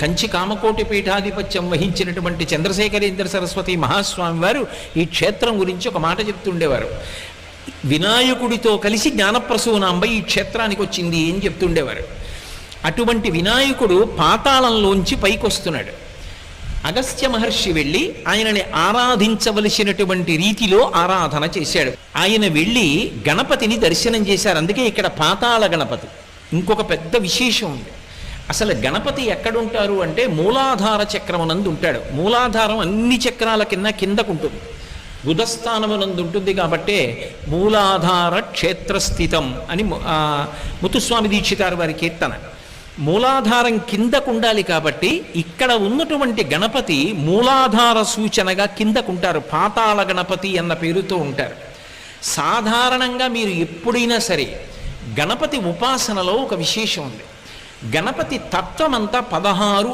కంచి కామకోటి పీఠాధిపత్యం వహించినటువంటి చంద్రశేఖరేంద్ర సరస్వతి మహాస్వామి వారు ఈ క్షేత్రం గురించి ఒక మాట చెప్తుండేవారు. వినాయకుడితో కలిసి జ్ఞానప్రసూనాంబ ఈ క్షేత్రానికి వచ్చింది అని చెప్తుండేవారు. అటువంటి వినాయకుడు పాతాళంలోంచి పైకొస్తున్నాడు. అగస్త్య మహర్షి వెళ్ళి ఆయనని ఆరాధించవలసినటువంటి రీతిలో ఆరాధన చేశాడు. ఆయన వెళ్ళి గణపతిని దర్శనం చేశారు. అందుకే ఇక్కడ పాతాళ గణపతి. ఇంకొక పెద్ద విశేషం ఉంది. అసలు గణపతి ఎక్కడుంటారు అంటే మూలాధార చక్రమునందు ఉంటాడు. మూలాధారం అన్ని చక్రాల కిందకుంటుంది, బుధస్థానమునందు ఉంటుంది. కాబట్టే మూలాధార క్షేత్రస్థితం అని ముత్తుస్వామి దీక్షితారు వారి కీర్తన. మూలాధారం కిందకుండాలి కాబట్టి ఇక్కడ ఉన్నటువంటి గణపతి మూలాధార సూచనగా కిందకుంటారు. పాతాళ గణపతి అన్న పేరుతో ఉంటారు. సాధారణంగా మీరు ఎప్పుడైనా సరే గణపతి ఉపాసనలో ఒక విశేషం ఉంది. గణపతి తత్వమంతా 16